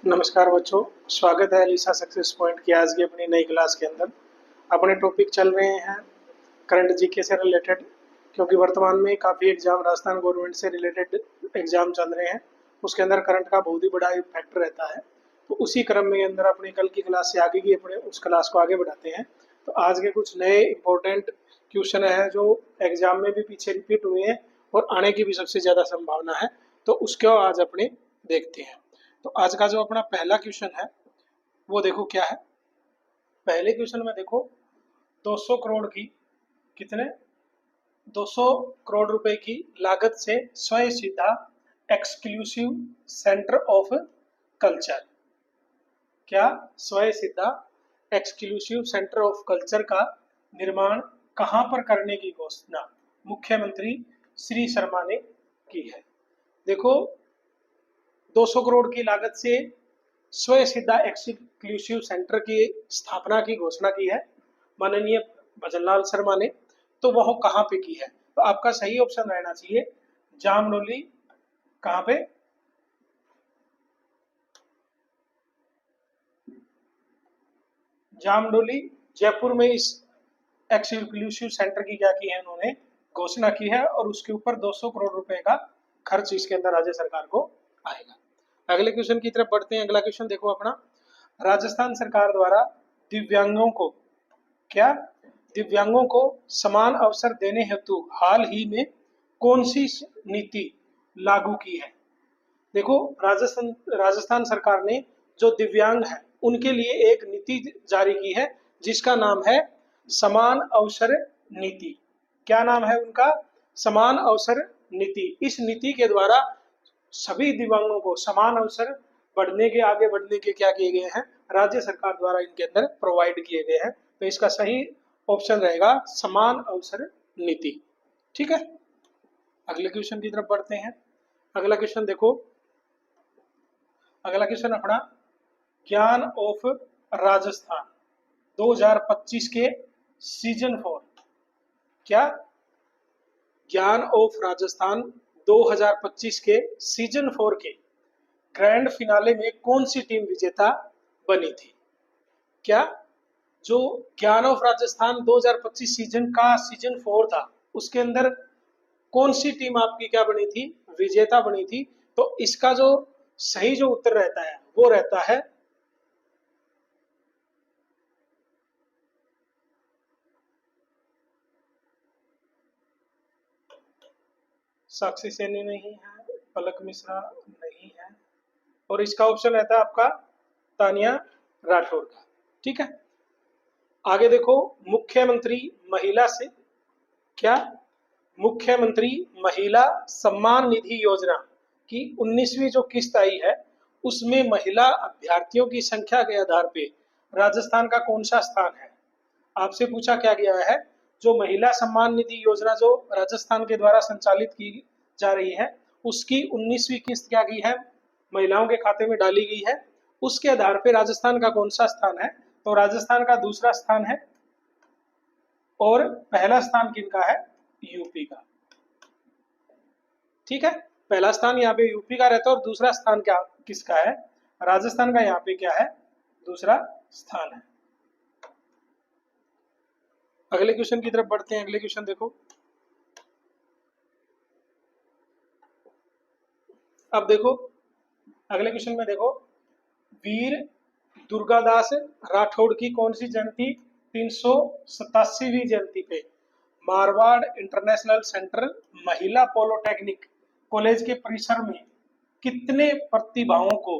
नमस्कार बच्चों, स्वागत है एलिसा सक्सेस पॉइंट की आज की अपनी नई क्लास के अंदर। अपने टॉपिक चल रहे हैं करंट जीके से रिलेटेड, क्योंकि वर्तमान में काफ़ी एग्जाम राजस्थान गवर्नमेंट से रिलेटेड एग्जाम चल रहे हैं। उसके अंदर करंट का बहुत ही बड़ा फैक्टर रहता है। तो उसी क्रम में अंदर अपने कल की क्लास से आगे की अपने उस क्लास को आगे बढ़ाते हैं। तो आज के कुछ नए इंपॉर्टेंट क्वेश्चन है जो एग्जाम में भी पीछे रिपीट हुए हैं और आने की भी सबसे ज़्यादा संभावना है। तो उसको आज अपने देखते हैं। तो आज का जो अपना पहला क्वेश्चन है वो देखो क्या है। पहले क्वेश्चन में देखो 200 करोड़ की कितने 200 करोड़ रुपए की लागत से स्वयं सिद्धा एक्सक्लूसिव सेंटर ऑफ कल्चर, क्या स्वयं सिद्धा एक्सक्लूसिव सेंटर ऑफ कल्चर का निर्माण कहां पर करने की घोषणा मुख्यमंत्री श्री शर्मा ने की है। देखो 200 करोड़ की लागत से स्वयं सिद्धा एक्सक्लूसिव सेंटर की स्थापना की घोषणा की है माननीय भजनलाल शर्मा ने। तो वह कहाँ पे की है? तो आपका सही ऑप्शन रहना चाहिए जामनोली। कहाँ पे? जामनोली, जयपुर में इस एक्सक्लूसिव सेंटर की क्या की है, उन्होंने घोषणा की है और उसके ऊपर 200 करोड़ रुपए का खर्च इसके अंदर राज्य सरकार को आएगा। अगले क्वेश्चन की तरफ बढ़ते हैं। अगला क्वेश्चन देखो अपना, राजस्थान सरकार द्वारा दिव्यांगों को क्या दिव्यांगों को समान अवसर देने हेतु हाल ही में कौन सी नीति लागू की है। देखो राजस्थान सरकार ने जो दिव्यांग है उनके लिए एक नीति जारी की है जिसका नाम है समान अवसर नीति। क्या नाम है उनका? समान अवसर नीति। इस नीति के द्वारा सभी दिव्यांगों को समान अवसर बढ़ने के आगे बढ़ने के क्या किए गए हैं, राज्य सरकार द्वारा इनके अंदर प्रोवाइड किए गए हैं। तो इसका सही ऑप्शन रहेगा समान अवसर नीति। ठीक है, अगले क्वेश्चन की तरफ बढ़ते हैं। अगला क्वेश्चन देखो, अगला क्वेश्चन अपना ज्ञान ऑफ राजस्थान 2025 के सीजन 4, क्या ज्ञान ऑफ राजस्थान 2025 के सीजन 4 के ग्रैंड फिनाले में कौन सी टीम विजेता बनी थी। क्या जो ज्ञान ऑफ राजस्थान 2025 सीजन का सीजन 4 था उसके अंदर कौन सी टीम आपकी क्या बनी थी, विजेता बनी थी। तो इसका जो सही जो उत्तर रहता है वो रहता है साक्षी सैनी नहीं है, पलक मिश्रा नहीं है, और इसका ऑप्शन रहता है आपका तानिया राठौर का। ठीक है, आगे देखो मुख्यमंत्री महिला से क्या मुख्यमंत्री महिला सम्मान निधि योजना की 19वीं जो किस्त आई है उसमें महिला अभ्यर्थियों की संख्या के आधार पे राजस्थान का कौन सा स्थान है। आपसे पूछा क्या गया है, जो महिला सम्मान निधि योजना जो राजस्थान के द्वारा संचालित की जा रही है उसकी 19वीं किस्त क्या की है, महिलाओं के खाते में डाली गई है। उसके आधार पे राजस्थान का कौन सा स्थान है। तो राजस्थान का दूसरा स्थान है और पहला स्थान किनका है, यूपी का। ठीक है, पहला स्थान यहाँ पे यूपी का रहता है और दूसरा स्थान क्या किसका है, राजस्थान का यहाँ पे क्या है, दूसरा स्थान है। अगले क्वेश्चन की तरफ बढ़ते हैं। अगले क्वेश्चन देखो, अब देखो अगले क्वेश्चन में देखो वीर दुर्गादास राठौड़ की कौन सी जयंती 387वीं जयंती पे मारवाड़ इंटरनेशनल सेंटर महिला पॉलिटेक्निक कॉलेज के परिसर में कितने प्रतिभाओं को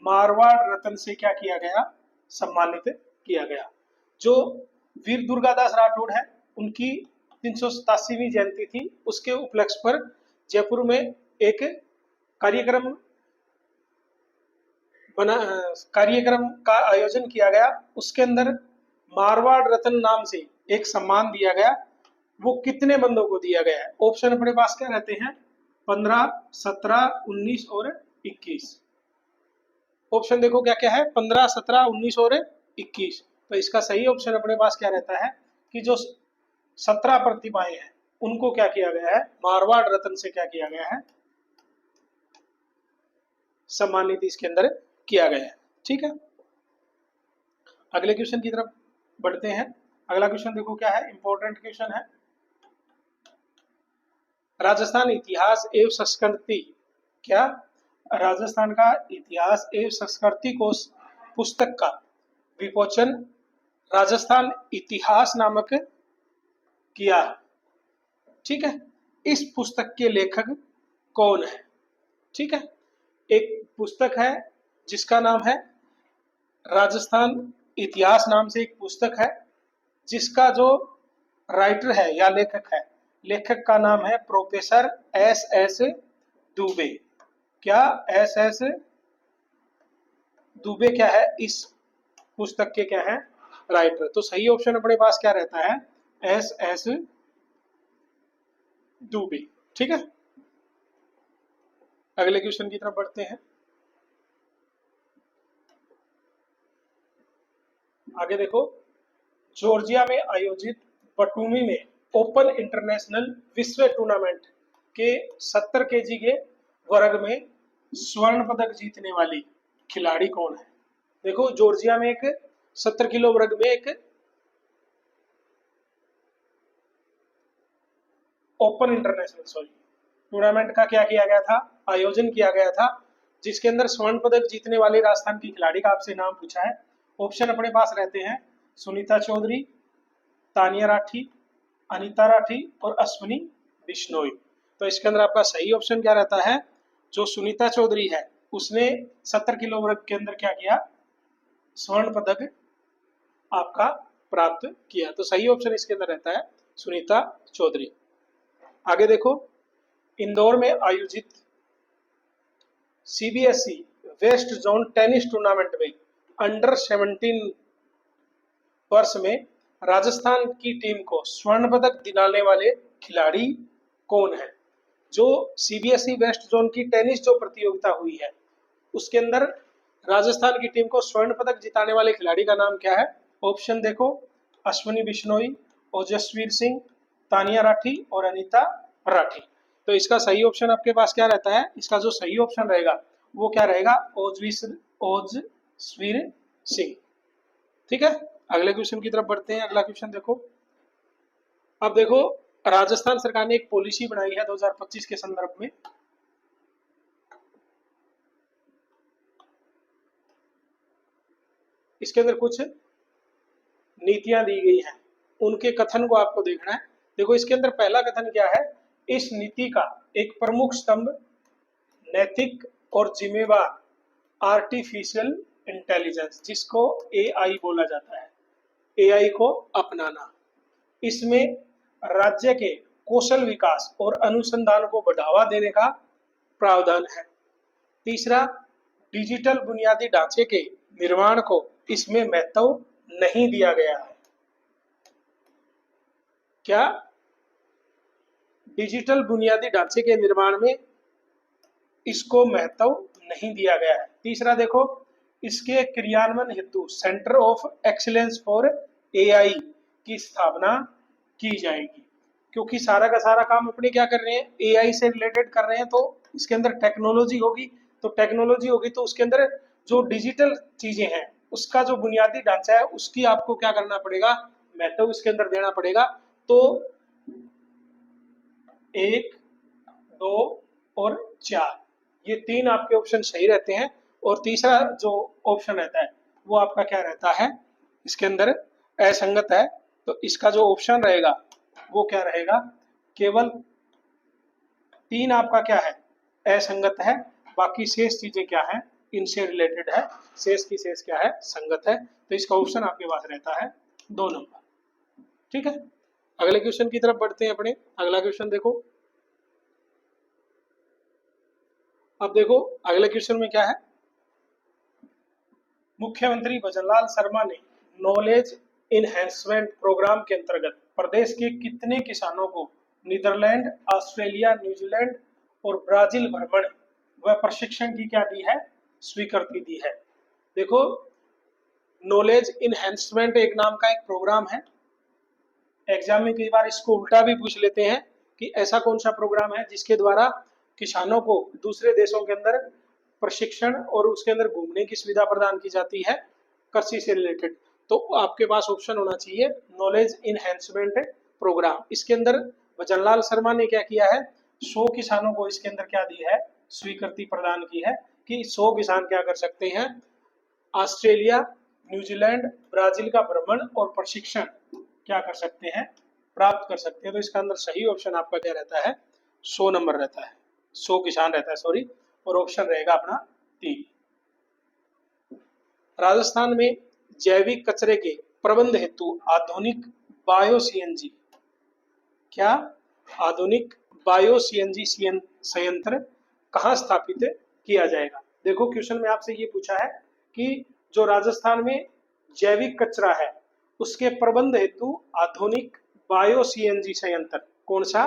मारवाड़ रत्न से क्या किया गया, सम्मानित किया गया। जो वीर दुर्गादास राठौड़ है उनकी 387वीं जयंती थी, उसके उपलक्ष्य पर जयपुर में एक कार्यक्रम कार्यक्रम का आयोजन किया गया। उसके अंदर मारवाड़ रत्न नाम से एक सम्मान दिया गया। वो कितने बंदों को दिया गया है? ऑप्शन अपने पास क्या रहते हैं, 15, 17, 19 और 21। ऑप्शन देखो क्या क्या है, 15, 17, 19 और 21। तो इसका सही ऑप्शन अपने पास क्या रहता है कि जो 17 प्रतिभाएं हैं उनको क्या किया गया है, मारवाड़ रत्न से क्या किया गया है, सम्मानित इसके अंदर किया गया है। ठीक है, अगले क्वेश्चन की तरफ बढ़ते हैं। अगला क्वेश्चन देखो क्या है, इंपॉर्टेंट क्वेश्चन है। राजस्थान इतिहास एवं संस्कृति, क्या राजस्थान का इतिहास एवं संस्कृति को पुस्तक का विमोचन राजस्थान इतिहास नामक किया है। ठीक है, इस पुस्तक के लेखक कौन है? ठीक है, एक पुस्तक है जिसका नाम है राजस्थान इतिहास नाम से एक पुस्तक है, जिसका जो राइटर है या लेखक है, लेखक का नाम है प्रोफेसर एस एस दुबे। क्या एस एस दुबे क्या है, इस पुस्तक के क्या है, राइटर। तो सही ऑप्शन अपने पास क्या रहता है, एस एस दुबे। ठीक है, अगले क्वेश्चन की तरफ बढ़ते हैं। आगे देखो, जॉर्जिया में आयोजित बटूमी में ओपन इंटरनेशनल विश्व टूर्नामेंट के 70 केजी के वर्ग में स्वर्ण पदक जीतने वाली खिलाड़ी कौन है? देखो, जॉर्जिया में एक 70 किलो वर्ग में एक ओपन इंटरनेशनल टूर्नामेंट का क्या किया गया था, आयोजन किया गया था, जिसके अंदर स्वर्ण पदक जीतने वाले राजस्थान की खिलाड़ी का आपसे नाम पूछा है। ऑप्शन अपने पास रहते हैं सुनीता चौधरी, तानिया राठी, अनीता राठी और अश्विनी बिश्नोई। तो इसके अंदर आपका सही ऑप्शन क्या रहता है, जो सुनीता चौधरी है उसने 70 किलो वर्ग के अंदर क्या किया, स्वर्ण पदक आपका प्राप्त किया। तो सही ऑप्शन इसके अंदर रहता है सुनीता चौधरी। आगे देखो, इंदौर में आयोजित CBSE west zone tennis tournament में अंडर 17 वर्ष में राजस्थान की टीम को स्वर्ण पदक दिलाने वाले खिलाड़ी कौन है? जो सीबीएसई वेस्ट जोन की टेनिस जो प्रतियोगिता हुई है उसके अंदर राजस्थान की टीम को स्वर्ण पदक जिताने वाले खिलाड़ी का नाम क्या है? ऑप्शन देखो, अश्विनी बिश्नोई, ओजस्वीर सिंह, तानिया राठी और अनीता राठी। तो इसका सही ऑप्शन आपके पास क्या रहता है, इसका जो सही ऑप्शन रहेगा वो क्या रहेगा, ओजस्वीर सिंह। ठीक है, अगले क्वेश्चन की तरफ बढ़ते हैं। अगला क्वेश्चन देखो, अब देखो, राजस्थान सरकार ने एक पॉलिसी बनाई है 2025 के संदर्भ में। इसके अंदर कुछ नीतियां दी गई हैं, उनके कथन को आपको देखना है। देखो, इसके अंदर पहला कथन क्या है, इस नीति का एक प्रमुख स्तंभ नैतिक और जिम्मेवार आर्टिफिशियल इंटेलिजेंस, जिसको एआई बोला जाता है, एआई को अपनाना। इसमें राज्य के कौशल विकास और अनुसंधान को बढ़ावा देने का प्रावधान है। तीसरा, डिजिटल बुनियादी ढांचे के निर्माण को इसमें महत्व नहीं दिया गया है। क्या डिजिटल बुनियादी ढांचे के निर्माण में इसको महत्व नहीं दिया गया है। तीसरा देखो, इसके क्रियान्वयन हेतु centre of excellence for AI की स्थापना की जाएगी, क्योंकि सारा का सारा काम अपने क्या कर रहे हैं, एआई से रिलेटेड कर रहे हैं। तो इसके अंदर टेक्नोलॉजी होगी, तो टेक्नोलॉजी होगी तो उसके अंदर जो डिजिटल चीजें हैं उसका जो बुनियादी ढांचा है उसकी आपको क्या करना पड़ेगा, महत्व इसके अंदर देना पड़ेगा। तो 1, 2 और 4 ये 3 आपके ऑप्शन सही रहते हैं, और तीसरा जो ऑप्शन रहता है वो आपका क्या रहता है, इसके अंदर असंगत है। तो इसका जो ऑप्शन रहेगा वो क्या रहेगा, केवल 3 आपका क्या है, असंगत है, बाकी शेष चीजें क्या है, इनसे रिलेटेड है, शेष की शेष क्या है, संगत है। तो इसका ऑप्शन आपके पास रहता है 2 नंबर। ठीक है, अगले क्वेश्चन की तरफ बढ़ते हैं अपने। अगला क्वेश्चन देखो, अब देखो अगले क्वेश्चन में क्या है, मुख्यमंत्री भजनलाल शर्मा ने नॉलेज इनहेंसमेंट प्रोग्राम के अंतर्गत प्रदेश के कितने किसानों को नीदरलैंड, ऑस्ट्रेलिया, न्यूजीलैंड और ब्राजील भ्रमण व प्रशिक्षण की क्या दी है, स्वीकृति दी है। देखो, नॉलेज इनहेंसमेंट एक नाम का एक प्रोग्राम है। एग्जाम में कई बार इसको उल्टा भी पूछ लेते हैं कि ऐसा कौन सा प्रोग्राम है जिसके द्वारा किसानों को दूसरे देशों के अंदर प्रशिक्षण और उसके अंदर घूमने की सुविधा प्रदान की जाती है कृषि से रिलेटेड। तो आपके पास ऑप्शन होना चाहिए नॉलेज इनहेंसमेंट प्रोग्राम। इसके अंदर भजनलाल शर्मा ने क्या किया है, 100 किसानों को इसके अंदर क्या दी है, स्वीकृति प्रदान की है कि 100 किसान क्या कर सकते हैं, ऑस्ट्रेलिया, न्यूजीलैंड, ब्राजील का भ्रमण और प्रशिक्षण क्या कर सकते हैं, प्राप्त कर सकते हैं। तो इसका अंदर सही ऑप्शन आपका क्या रहता है, 100 नंबर रहता है, 100 किसान रहता है सॉरी, और ऑप्शन रहेगा अपना 3। राजस्थान में जैविक कचरे के प्रबंध हेतु आधुनिक बायो सीएनजी, क्या आधुनिक बायो सीएनजी संयंत्र कहाँ स्थापित किया जाएगा। देखो क्वेश्चन में आपसे ये पूछा है कि जो राजस्थान में जैविक कचरा है उसके प्रबंध हेतु आधुनिक बायो सीएनजी संयंत्र, कौन सा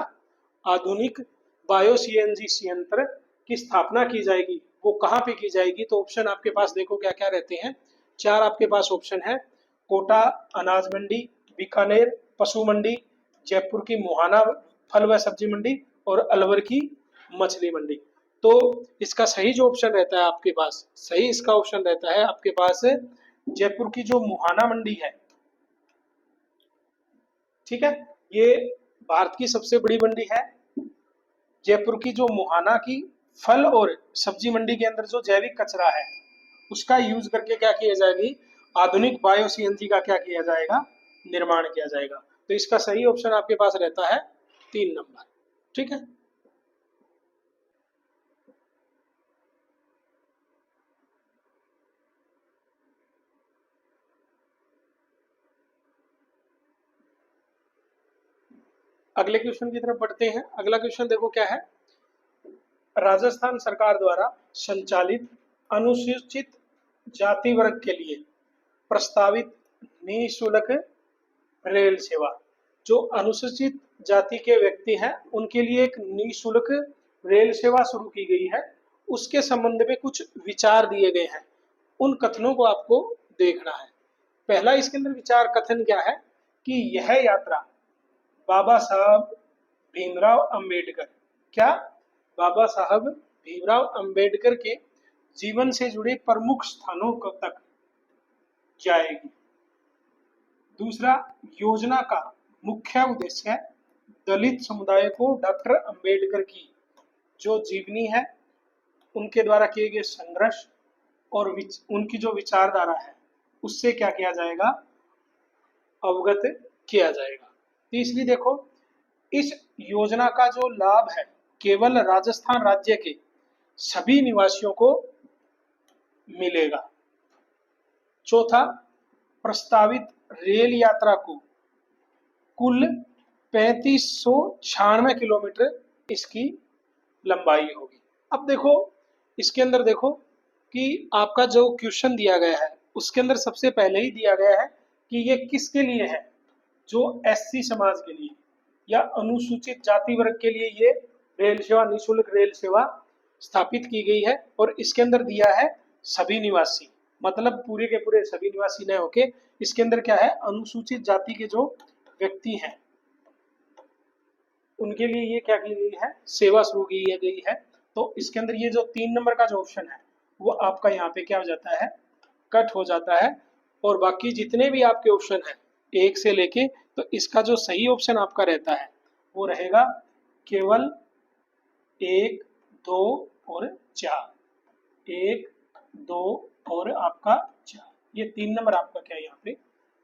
आधुनिक बायो सीएनजी संयंत्र की स्थापना की जाएगी, वो कहाँ पे की जाएगी। तो ऑप्शन आपके पास देखो क्या क्या रहते हैं, 4 आपके पास ऑप्शन है, कोटा अनाज मंडी, बीकानेर पशु मंडी, जयपुर की मुहाना फल व सब्जी मंडी और अलवर की मछली मंडी। तो इसका सही जो ऑप्शन रहता है आपके पास, सही इसका ऑप्शन रहता है आपके पास जयपुर की जो मुहाना मंडी है, ठीक है, ये भारत की सबसे बड़ी मंडी है। जयपुर की जो मुहाना की फल और सब्जी मंडी के अंदर जो जैविक कचरा है उसका यूज करके क्या किया जाएगी, आधुनिक बायो सीएनजी का क्या किया जाएगा, निर्माण किया जाएगा। तो इसका सही ऑप्शन आपके पास रहता है 3 नंबर, ठीक है। अगले क्वेश्चन की तरफ बढ़ते हैं। अगला क्वेश्चन देखो क्या है, राजस्थान सरकार द्वारा संचालित अनुसूचित जाति वर्ग के लिए प्रस्तावित निःशुल्क रेल सेवा, जो अनुसूचित जाति के व्यक्ति हैं उनके लिए एक निःशुल्क रेल सेवा शुरू की गई है, उसके संबंध में कुछ विचार दिए गए हैं, उन कथनों को आपको देखना है। पहला इसके अंदर विचार कथन क्या है कि यह यात्रा बाबा साहब भीमराव अंबेडकर, क्या बाबा साहब भीमराव अंबेडकर के जीवन से जुड़े प्रमुख स्थानों तक जाएगी। दूसरा, योजना का मुख्य उद्देश्य है दलित समुदाय को डॉक्टर अंबेडकर की जो जीवनी है, उनके द्वारा किए गए संघर्ष और उनकी जो विचारधारा है उससे क्या किया जाएगा, अवगत किया जाएगा। तीसरी देखो, इस योजना का जो लाभ है केवल राजस्थान राज्य के सभी निवासियों को मिलेगा। चौथा, प्रस्तावित रेल यात्रा को कुल 3596 किलोमीटर इसकी लंबाई होगी। अब देखो इसके अंदर देखो कि आपका जो क्वेश्चन दिया गया है उसके अंदर सबसे पहले ही दिया गया है कि ये किसके लिए है, जो एससी समाज के लिए या अनुसूचित जाति वर्ग के लिए ये रेल सेवा, निःशुल्क रेल सेवा स्थापित की गई है। और इसके अंदर दिया है सभी निवासी, मतलब पूरे के पूरे सभी निवासी न होके इसके अंदर क्या है, अनुसूचित जाति के जो व्यक्ति हैं उनके लिए ये क्या की गई है, सेवा शुरू की गई है। तो इसके अंदर ये जो 3 नंबर का जो ऑप्शन है वो आपका यहाँ पे क्या हो जाता है, कट हो जाता है। और बाकी जितने भी आपके ऑप्शन है 1 से लेके, तो इसका जो सही ऑप्शन आपका रहता है वो रहेगा केवल 1, 2 और 4, 1, 2 और आपका 4, ये 3 नंबर आपका क्या यहाँ पे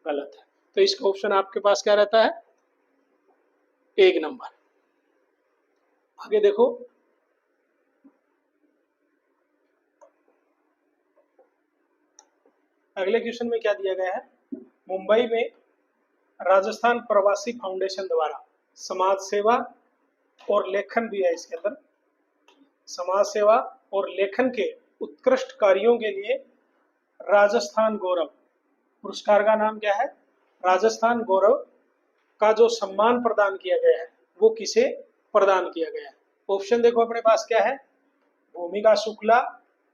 गलत है। तो इसका ऑप्शन आपके पास क्या रहता है, 1 नंबर। आगे देखो, अगले क्वेश्चन में क्या दिया गया है, मुंबई में राजस्थान प्रवासी फाउंडेशन द्वारा समाज सेवा और लेखन भी है, इसके अंदर समाज सेवा और लेखन के उत्कृष्ट कार्यों के लिए राजस्थान गौरव पुरस्कार का नाम क्या है, राजस्थान गौरव का जो सम्मान प्रदान किया गया है वो किसे प्रदान किया गया है। ऑप्शन देखो अपने पास क्या है, भूमिका शुक्ला,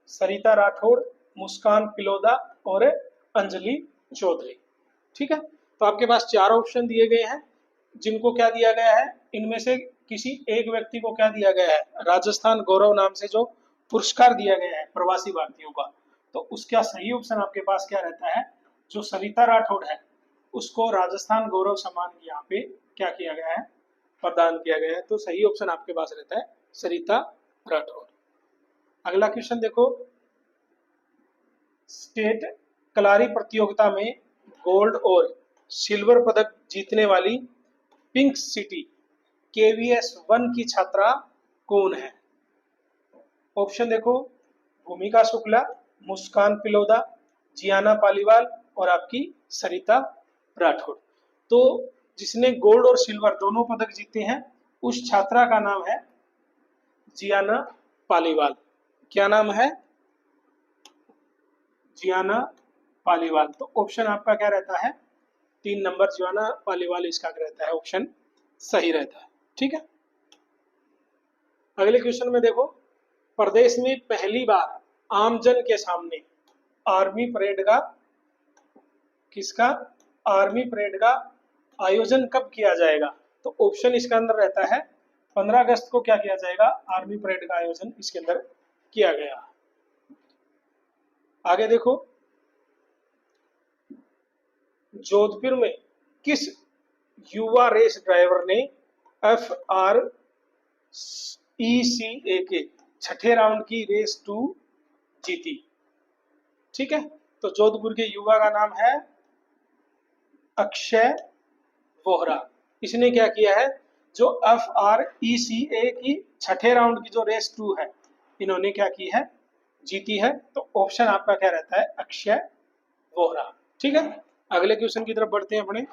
सरिता राठौड़, मुस्कान पिलोदा और अंजलि चौधरी, ठीक है। तो आपके पास 4 ऑप्शन दिए गए हैं जिनको क्या दिया गया है, इनमें से किसी एक व्यक्ति को क्या दिया गया है, राजस्थान गौरव नाम से जो पुरस्कार दिया गया है प्रवासी भारतीयों का, तो उसका सही ऑप्शन आपके पास क्या रहता है, जो सरिता राठौड़ है उसको राजस्थान गौरव सम्मान यहाँ पे क्या किया गया है, प्रदान किया गया है। तो सही ऑप्शन आपके पास रहता है सरिता राठौड़। अगला क्वेश्चन देखो, स्टेट कलारी प्रतियोगिता में गोल्ड और सिल्वर पदक जीतने वाली पिंक सिटी KVS 1 की छात्रा कौन है? ऑप्शन देखो, भूमिका शुक्ला, मुस्कान पिलोदा, जियाना पालीवाल और आपकी सरिता राठौड़। तो जिसने गोल्ड और सिल्वर दोनों पदक जीते हैं उस छात्रा का नाम है जियाना पालीवाल। क्या नाम है? जियाना पालीवाल। तो ऑप्शन आपका क्या रहता है, 3 नंबर जियाना पालीवाल इसका रहता है ऑप्शन सही रहता है। ठीक है, अगले क्वेश्चन में देखो, प्रदेश में पहली बार आमजन के सामने आर्मी परेड का किसका आर्मी परेड का आयोजन कब किया जाएगा? तो ऑप्शन इसका अंदर रहता है 15 अगस्त को क्या किया जाएगा, आर्मी परेड का आयोजन इसके अंदर किया गया। आगे देखो, जोधपुर में किस युवा रेस ड्राइवर ने FRECA के छठे राउंड की रेस 2 जीती? ठीक है, तो जोधपुर के युवा का नाम है अक्षय वोहरा। इसने क्या किया है, जो FRECA की छठे राउंड की जो रेस 2 है इन्होंने क्या की है, जीती है। तो ऑप्शन आपका क्या रहता है, अक्षय वोहरा। ठीक है, अगले क्वेश्चन की तरफ बढ़ते हैं अपने।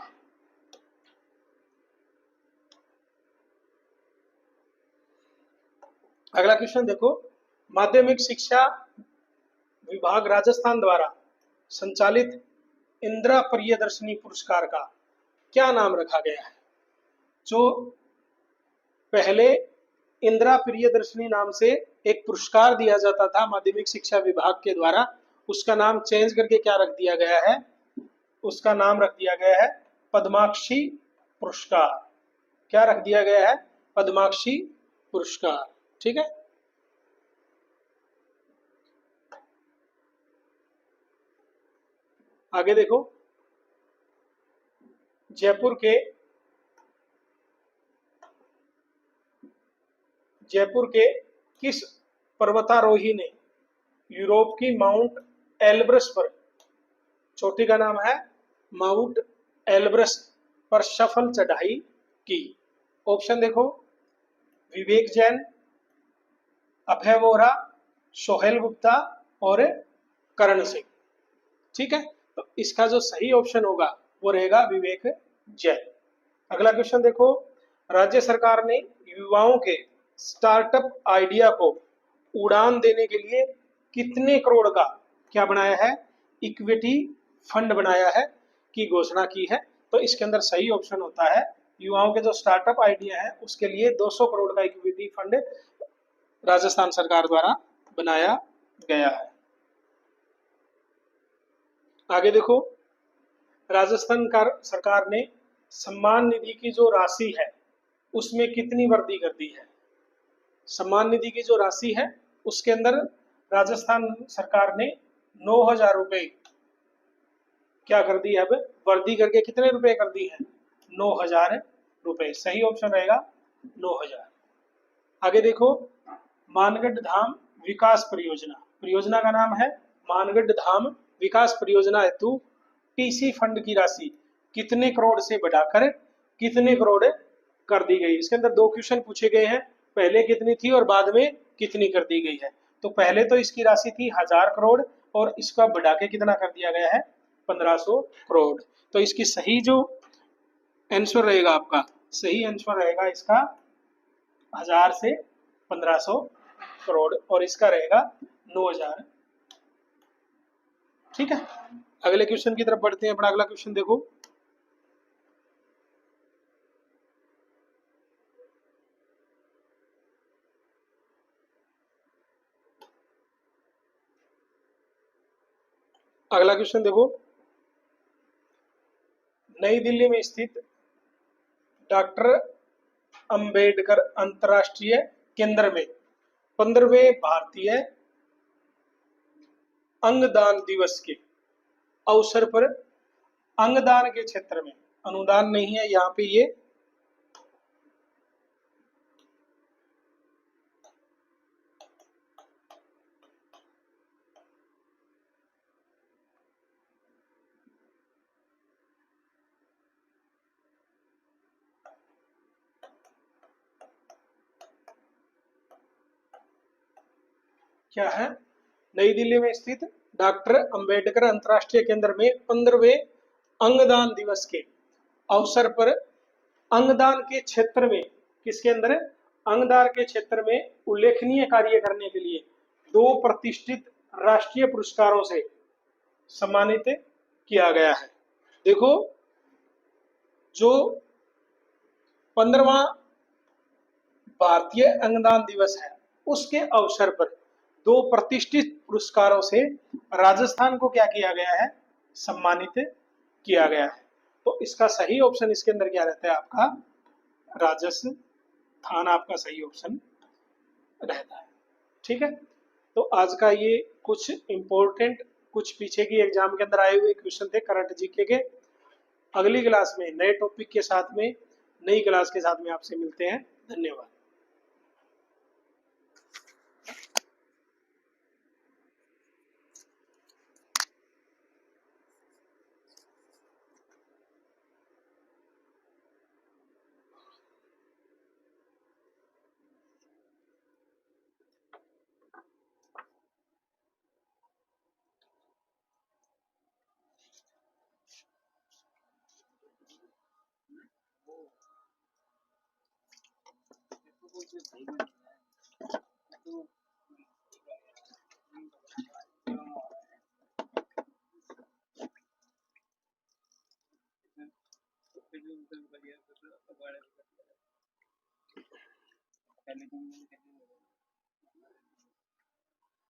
अगला क्वेश्चन देखो, माध्यमिक शिक्षा विभाग राजस्थान द्वारा संचालित इंदिरा प्रियदर्शनी पुरस्कार का क्या नाम रखा गया है? जो पहले इंदिरा प्रियदर्शनी नाम से एक पुरस्कार दिया जाता था माध्यमिक शिक्षा विभाग के द्वारा, उसका नाम चेंज करके क्या रख दिया गया है, उसका नाम रख दिया गया है पद्माक्षी पुरस्कार। क्या रख दिया गया है, पद्माक्षी पुरस्कार। ठीक है, आगे देखो, जयपुर के किस पर्वतारोही ने यूरोप की माउंट एल्ब्रस पर, चोटी का नाम है माउंट एल्ब्रस पर सफल चढ़ाई की? ऑप्शन देखो, विवेक जैन, अभय वोरा, सोहेल गुप्ता और करण सिंह। ठीक है, तो इसका जो सही ऑप्शन होगा वो रहेगा विवेक जैन। अगला क्वेश्चन देखो, राज्य सरकार ने युवाओं के स्टार्टअप आइडिया को उड़ान देने के लिए कितने करोड़ का क्या बनाया है, इक्विटी फंड बनाया है की घोषणा की है? तो इसके अंदर सही ऑप्शन होता है, युवाओं के जो स्टार्टअप आइडिया है उसके लिए 200 करोड़ का इक्विटी फंड राजस्थान सरकार द्वारा बनाया गया है। आगे देखो, राजस्थान सरकार ने सम्मान निधि की जो राशि है उसमें कितनी वृद्धि कर दी है? सम्मान निधि की जो राशि है उसके अंदर राजस्थान सरकार ने 9,000 रुपए क्या कर दी है, अब वृद्धि करके कितने रुपए कर दी है, 9,000 रुपए। सही ऑप्शन रहेगा 9,000। आगे देखो, मानगढ़ धाम विकास परियोजना, परियोजना का नाम है मानगढ़ धाम विकास परियोजना हेतु TC फंड की राशि कितने करोड़ से बढ़ाकर कितने करोड़ कर दी गई? इसके अंदर 2 क्वेश्चन पूछे गए हैं, पहले कितनी थी और बाद में कितनी कर दी गई है। तो पहले तो इसकी राशि थी 1,000 करोड़ और इसका बढ़ा के कितना कर दिया गया है, 1,500 करोड़। तो इसकी सही जो आंसर रहेगा आपका, सही आंसर रहेगा इसका 1,000 से 1,500 करोड़ और इसका रहेगा 9,000। ठीक है, अगले क्वेश्चन की तरफ बढ़ते हैं। अपना अगला क्वेश्चन देखो, अगला क्वेश्चन देखो, नई दिल्ली में स्थित डॉक्टर अंबेडकर अंतर्राष्ट्रीय केंद्र में 15वें भारतीय अंगदान दिवस के अवसर पर अंगदान के क्षेत्र में, अनुदान नहीं है यहाँ पे, ये क्या है, नई दिल्ली में स्थित डॉक्टर अंबेडकर अंतर्राष्ट्रीय केंद्र में 15वें अंगदान दिवस के अवसर पर अंगदान के क्षेत्र में, किसके अंदर, अंगदान के क्षेत्र में उल्लेखनीय कार्य करने के लिए 2 प्रतिष्ठित राष्ट्रीय पुरस्कारों से सम्मानित किया गया है। देखो, जो 15वां भारतीय अंगदान दिवस है उसके अवसर पर 2 प्रतिष्ठित पुरस्कारों से राजस्थान को क्या किया गया है, सम्मानित किया गया है। तो इसका सही ऑप्शन इसके अंदर क्या रहता है आपका, राजस्थान आपका सही ऑप्शन रहता है। ठीक है, तो आज का ये कुछ इंपॉर्टेंट, कुछ पीछे की एग्जाम के अंदर आए हुए क्वेश्चन थे करंट जीके के। अगली क्लास में नए टॉपिक के साथ में, नई क्लास के साथ में आपसे मिलते हैं। धन्यवाद। पहले